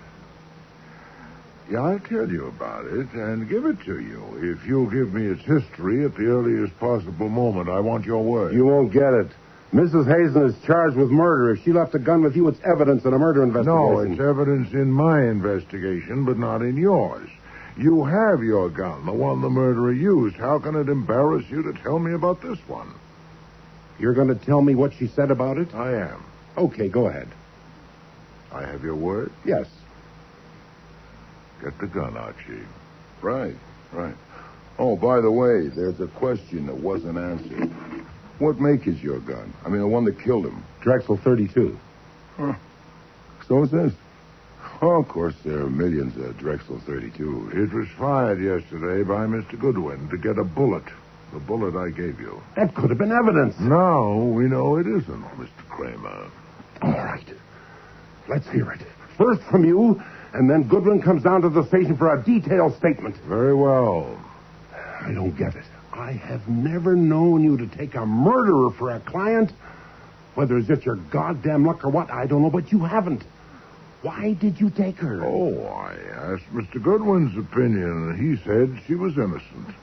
D: Yeah, I'll tell you about it and give it to you. If you'll give me its history at the earliest possible moment, I want your word.
F: You won't get it. Mrs. Hazen is charged with murder. If she left a gun with you, it's evidence in a murder investigation.
D: No, it's evidence in my investigation, but not in yours. You have your gun, the one the murderer used. How can it embarrass you to tell me about this one?
F: You're going to tell me what she said about it?
D: I am.
F: Okay, go ahead.
D: I have your word?
F: Yes.
D: Get the gun, Archie.
B: Right. Oh, by the way, there's a question that wasn't answered. What make is your gun? I mean, the one that killed him.
F: Drexel 32.
B: Huh. So it says. Oh, of course, there are millions of Drexel 32.
D: It was fired yesterday by Mr. Goodwin to get a bullet. The bullet I gave you.
F: That could have been evidence.
D: Now we know it isn't, Mr. Kramer.
F: All right. Let's hear it. First from you, and then Goodwin comes down to the station for a detailed statement.
D: Very well.
F: I don't get it. I have never known you to take a murderer for a client. Whether it's just your goddamn luck or what, I don't know, but you haven't. Why did you take her?
D: Oh, I asked Mr. Goodwin's opinion, and he said she was innocent.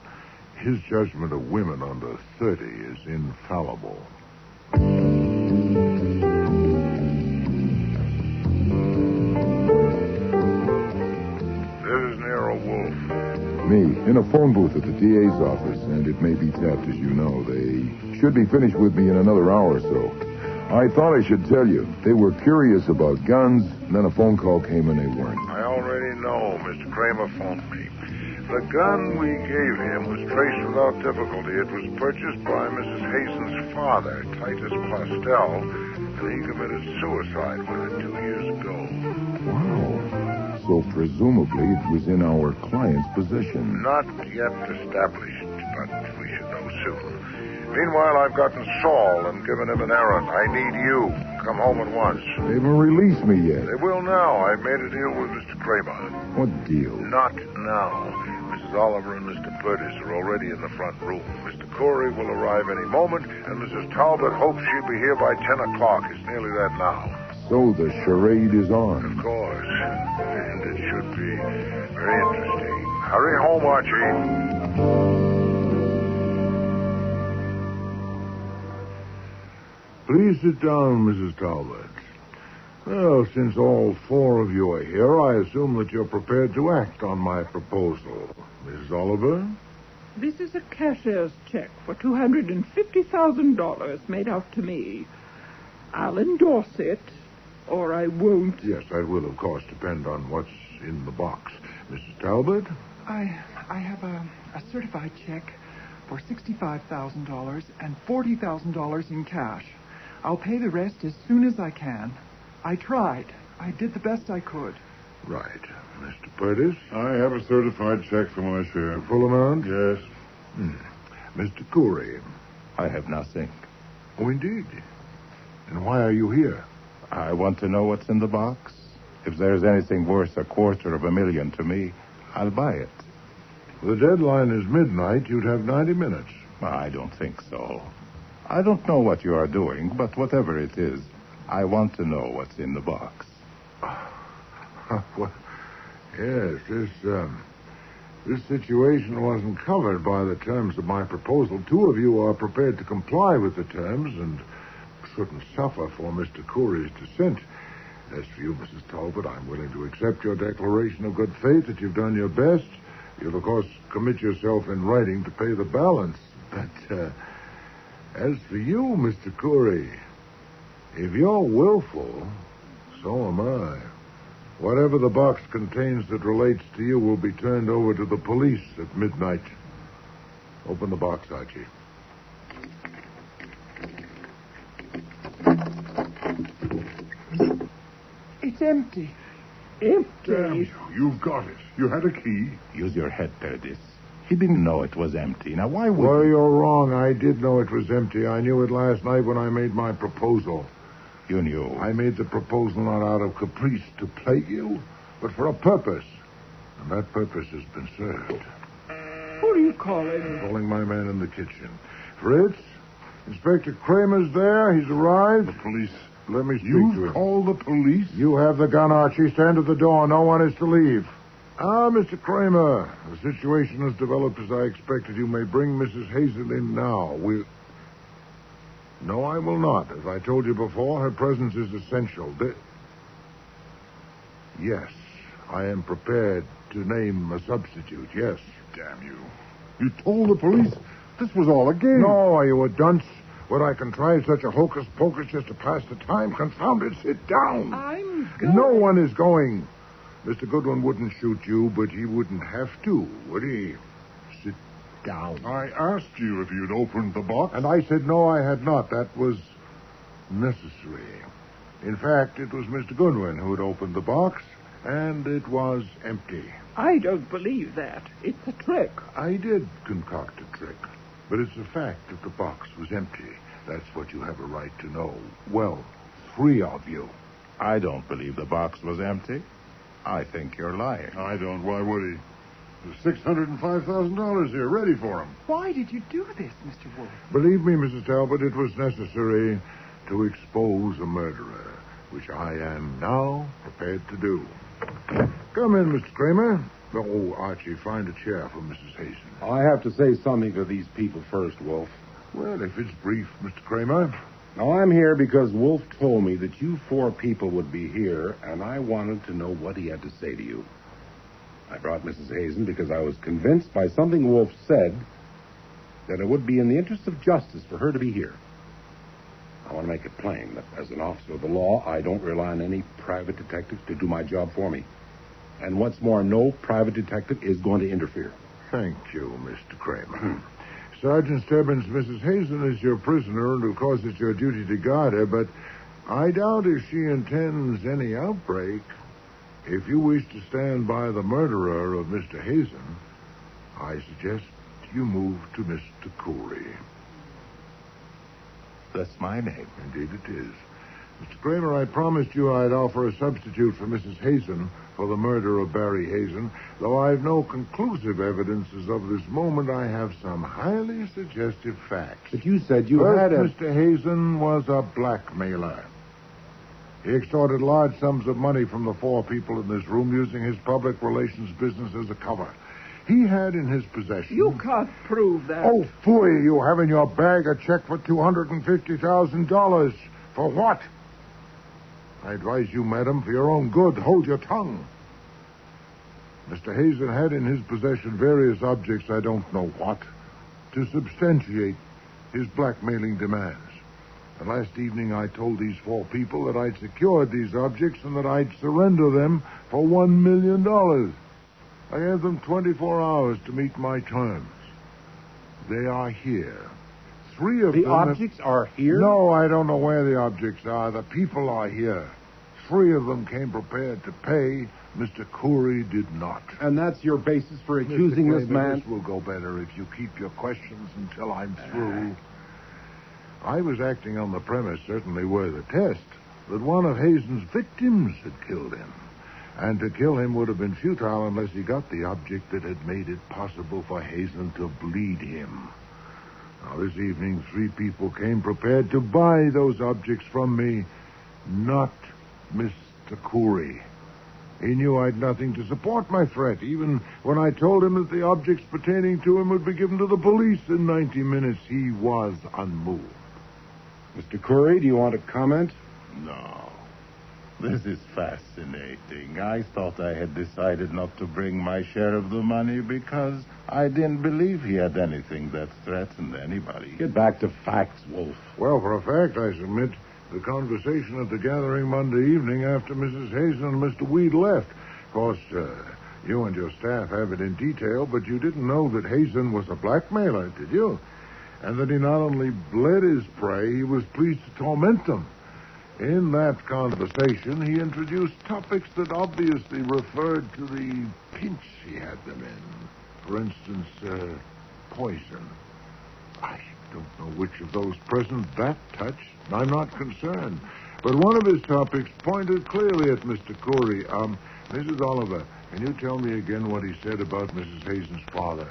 D: His judgment of women under 30 is infallible. This is Nero Wolfe.
B: Me, in a phone booth at the DA's office, and it may be tapped, as you know. They should be finished with me in another hour or so. I thought I should tell you. They were curious about guns, then a phone call came and they weren't.
D: I already know. Mr. Kramer phoned me. The gun we gave him was traced without difficulty. It was purchased by Mrs. Hazen's father, Titus Postel, and he committed suicide with it 2 years ago.
B: Wow. So presumably it was in our client's possession.
D: Not yet established, but we should know soon. Meanwhile, I've gotten Saul and given him an errand. I need you. Come home at once.
B: They haven't released me yet.
D: They will now. I've made a deal with Mr. Kramer.
B: What deal?
D: Not now. Mrs. Oliver and Mr. Purtis are already in the front room. Mr. Corey will arrive any moment, and Mrs. Talbot hopes she'll be here by 10 o'clock. It's nearly that now.
B: So the charade is on.
D: Of course. And it should be very interesting. Hurry home, Archie. Please sit down, Mrs. Talbot. Well, since all four of you are here, I assume that you're prepared to act on my proposal. Mrs. Oliver?
C: This is a cashier's check for $250,000 made out to me. I'll endorse it, or I won't.
D: Yes, that will, of course, depend on what's in the box. Mrs. Talbot?
H: I have a certified check for $65,000 and $40,000 in cash. I'll pay the rest as soon as I can. I tried. I did the best I could.
D: Right. Mr. Purtis?
A: I have a certified check for my share.
D: Full amount?
A: Yes.
D: Mr. Corey?
I: I have nothing.
D: Oh, indeed. And why are you here?
I: I want to know what's in the box. If there's anything worth $250,000 to me, I'll buy it.
D: The deadline is midnight. You'd have 90 minutes.
I: I don't think so. I don't know what you are doing, but whatever it is, I want to know what's in the box.
D: Well, yes, this situation wasn't covered by the terms of my proposal. Two of you are prepared to comply with the terms and shouldn't suffer for Mr. Corey's dissent. As for you, Mrs. Talbot, I'm willing to accept your declaration of good faith that you've done your best. You'll, of course, commit yourself in writing to pay the balance. But, as for you, Mr. Corey, if you're willful, so am I. Whatever the box contains that relates to you will be turned over to the police at midnight. Open the box, Archie.
C: It's empty. Empty.
A: Damn you. You've got it. You had a key.
I: Use your head, Perdis. He didn't know it was empty. Now, why would
D: Well, you're wrong. I did know it was empty. I knew it last night when I made my proposal.
I: You knew?
D: I made the proposal not out of caprice to plague you, but for a purpose. And that purpose has been served.
C: Who are you calling?
D: Calling my man in the kitchen. Fritz, Inspector Kramer's there. He's arrived.
A: The police.
D: Let me speak to
A: You
D: him.
A: call the police?
D: You have the gun, Archie. Stand at the door. No one is to leave. Mr. Kramer, the situation has developed as I expected. You may bring Mrs. Hazel in now. No, I will not. As I told you before, her presence is essential. Yes, I am prepared to name a substitute, yes.
A: Damn you. You told the police this was all a game.
D: No, are you a dunce? Would I contrive such a hocus-pocus just to pass the time? Confound it, sit down.
C: I'm going.
D: No one is going. Mr. Goodwin wouldn't shoot you, but he wouldn't have to, would he? Sit down.
A: I asked you if you'd opened the box.
D: And I said no, I had not. That was necessary. In fact, it was Mr. Goodwin who had opened the box, and it was empty.
C: I don't believe that. It's a trick.
D: I did concoct a trick, but it's a fact that the box was empty. That's what you have a right to know. Well, 3 of you.
I: I don't believe the box was empty. I think you're lying.
A: I don't. Why would he? There's $605,000 here, ready for him.
H: Why did you do this, Mr. Wolfe?
D: Believe me, Mrs. Talbot, it was necessary to expose a murderer. which I am now prepared to do. Come in, Mr. Kramer. Oh, Archie, find a chair for Mrs. Hazen.
F: I have to say something to these people first, Wolfe.
D: Well, if it's brief, Mr. Kramer.
F: Now, I'm here because Wolfe told me that you 4 people would be here, and I wanted to know what he had to say to you. I brought Mrs. Hazen because I was convinced by something Wolfe said that it would be in the interest of justice for her to be here. I want to make it plain that as an officer of the law, I don't rely on any private detective to do my job for me. And what's more, no private detective is going to interfere.
D: Thank you, Mr. Kramer. Sergeant Stebbins, Mrs. Hazen is your prisoner, and of course it's your duty to guard her, but I doubt if she intends any outbreak. If you wish to stand by the murderer of Mr. Hazen, I suggest you move to Mr. Cooley.
I: That's my name.
D: Indeed it is. Mr. Kramer, I promised you I'd offer a substitute for Mrs. Hazen for the murder of Barry Hazen. Though I've no conclusive evidences of this moment, I have some highly suggestive facts.
F: But you said you
D: First,
F: had a...
D: Mr. Hazen was a blackmailer. He extorted large sums of money from the 4 people in this room using his public relations business as a cover. He had in his possession...
C: You can't prove that.
D: Oh, phooey, you have in your bag a check for $250,000. For what? I advise you, madam, for your own good, hold your tongue. Mr. Hazen had in his possession various objects, I don't know what, to substantiate his blackmailing demands. And last evening I told these 4 people that I'd secured these objects and that I'd surrender them for $1 million. I gave them 24 hours to meet my terms. They are here. 3 of them...
F: The objects are here?
D: No, I don't know where the objects are. The people are here. 3 of them came prepared to pay. Mr. Cooley did not.
F: And that's your basis for accusing
D: Mr.
F: this
D: Kramer,
F: man?
D: This will go better if you keep your questions until I'm through. I was acting on the premise, certainly worth a test, that one of Hazen's victims had killed him. And to kill him would have been futile unless he got the object that had made it possible for Hazen to bleed him. Now, this evening, 3 people came prepared to buy those objects from me, not Mr. Cooley. He knew I'd nothing to support my threat, even when I told him that the objects pertaining to him would be given to the police in 90 minutes. He was unmoved.
F: Mr. Curry, do you want to comment?
I: No. This is fascinating. I thought I had decided not to bring my share of the money because I didn't believe he had anything that threatened anybody.
F: Get back to facts, Wolfe.
D: Well, for a fact, I submit the conversation at the gathering Monday evening after Mrs. Hazen and Mr. Weed left. Of course, you and your staff have it in detail, but you didn't know that Hazen was a blackmailer, did you? And that he not only bled his prey, he was pleased to torment them. In that conversation, he introduced topics that obviously referred to the pinch he had them in. For instance, poison. I don't know which of those present that touched. I'm not concerned. But one of his topics pointed clearly at Mr. Cooley. Mrs. Oliver, can you tell me again what he said about Mrs. Hazen's father?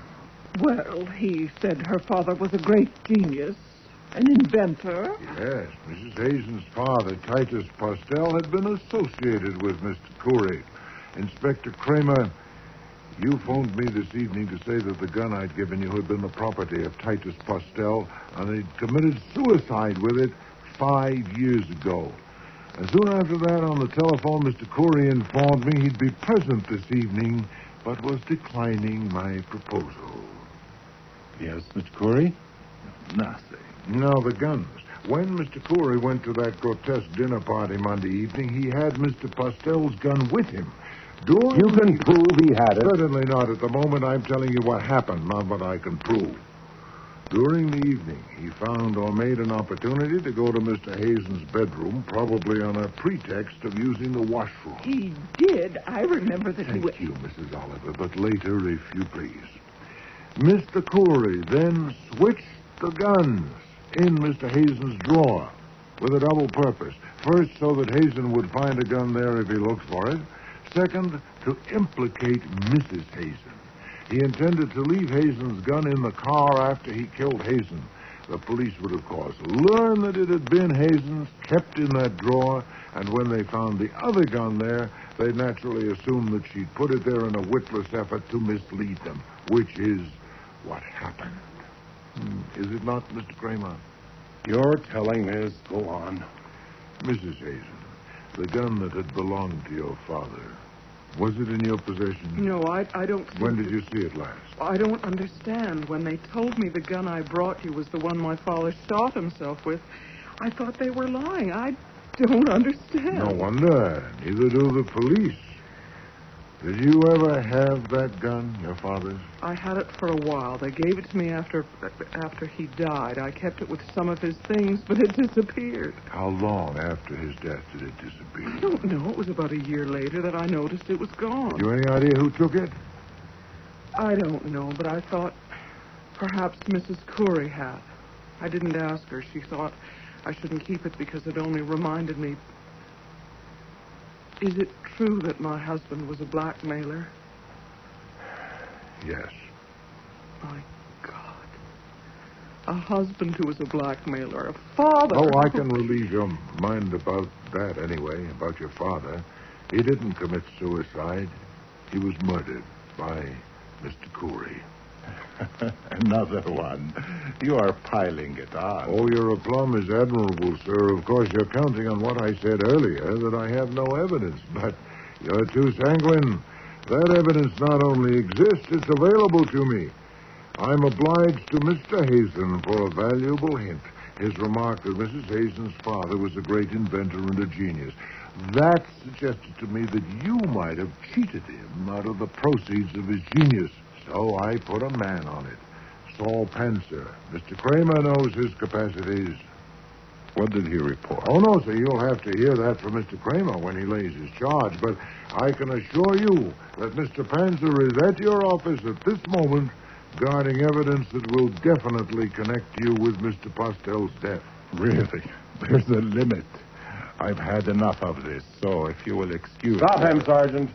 C: Well, he said her father was a great genius, an inventor.
D: Yes, Mrs. Hazen's father, Titus Postel, had been associated with Mr. Cooley. Inspector Kramer, you phoned me this evening to say that the gun I'd given you had been the property of Titus Postel, and he'd committed suicide with it 5 years ago. And soon after that, on the telephone, Mr. Cooley informed me he'd be present this evening, but was declining my proposal.
F: Yes, Mr. Curry?
I: Nothing.
D: No, the guns. When Mr. Cooley went to that grotesque dinner party Monday evening, he had Mr. Postel's gun with him.
F: You can prove he had it.
D: Certainly not. At the moment, I'm telling you what happened, not what I can prove. During the evening, he found or made an opportunity to go to Mr. Hazen's bedroom, probably on a pretext of using the washroom.
C: He did. I remember that he...
D: Thank you, Mrs. Oliver, but later, if you please. Mr. Cooley then switched the guns in Mr. Hazen's drawer with a double purpose. First, so that Hazen would find a gun there if he looked for it. Second, to implicate Mrs. Hazen. He intended to leave Hazen's gun in the car after he killed Hazen. the police would, of course, learn that it had been Hazen's, kept in that drawer, and when they found the other gun there, they'd naturally assume that she'd put it there in a witless effort to mislead them, which is what happened. Is it not, Mr. Kramer?
F: You're telling this. Go on.
D: Mrs. Hazen, the gun that had belonged to your father, was it in your possession?
C: No, I don't...
D: When did you see it last?
C: I don't understand. When they told me the gun I brought you was the one my father shot himself with, I thought they were lying. I don't understand.
D: No wonder. Neither do the police. Did you ever have that gun, your father's?
C: I had it for a while. They gave it to me after he died. I kept it with some of his things, but it disappeared.
D: How long after his death did it disappear?
C: I don't know. It was about a year later that I noticed it was gone.
D: Have you any idea who took it?
C: I don't know, but I thought perhaps Mrs. Corey had. I didn't ask her. She thought I shouldn't keep it because it only reminded me. Is it true that my husband was a blackmailer?
D: Yes.
C: My God. A husband who was a blackmailer. A father.
D: Oh, I can relieve your mind about that anyway, about your father. He didn't commit suicide. He was murdered by Mr. Corey.
I: Another one. You are piling it on.
D: Oh, your aplomb is admirable, sir. Of course, you're counting on what I said earlier, that I have no evidence. But you're too sanguine. That evidence not only exists, it's available to me. I'm obliged to Mr. Hazen for a valuable hint. His remark that Mrs. Hazen's father was a great inventor and a genius. That suggested to me that you might have cheated him out of the proceeds of his genius. So I put a man on it. Saul Panzer. Mr. Kramer knows his capacities.
A: What did he report?
D: Oh, no, sir. You'll have to hear that from Mr. Kramer when he lays his charge. But I can assure you that Mr. Panzer is at your office at this moment guarding evidence that will definitely connect you with Mr. Postel's death.
G: Really? There's a limit. I've had enough of this, so if you will excuse...
F: Stop him, Sergeant.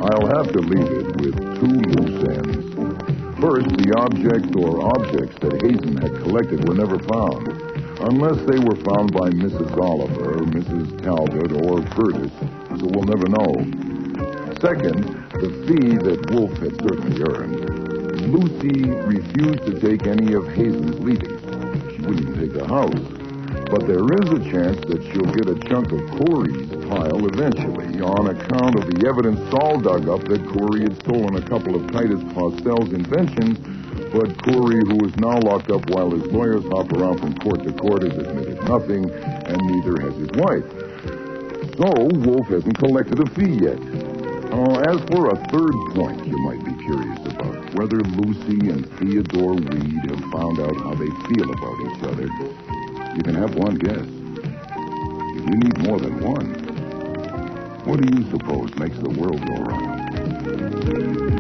B: I'll have to leave it with two loose ends. First, the object or objects that Hazen had collected were never found, unless they were found by Mrs. Oliver, Mrs. Talbot, or Curtis, so we'll never know. Second, the fee that Wolfe had certainly earned. Lucy refused to take any of Hazen's readings. She wouldn't even take the house. But there is a chance that she'll get a chunk of Corey's pile eventually on account of the evidence Saul dug up that Corey had stolen a couple of Titus Postel's inventions, but Corey, who is now locked up while his lawyers hop around from court to court, has admitted nothing, and neither has his wife. So, Wolfe hasn't collected a fee yet. As for a third point you might be curious about, whether Lucy and Theodore Reed have found out how they feel about each other, you can have one guess. If you need more than one, what do you suppose makes the world go round?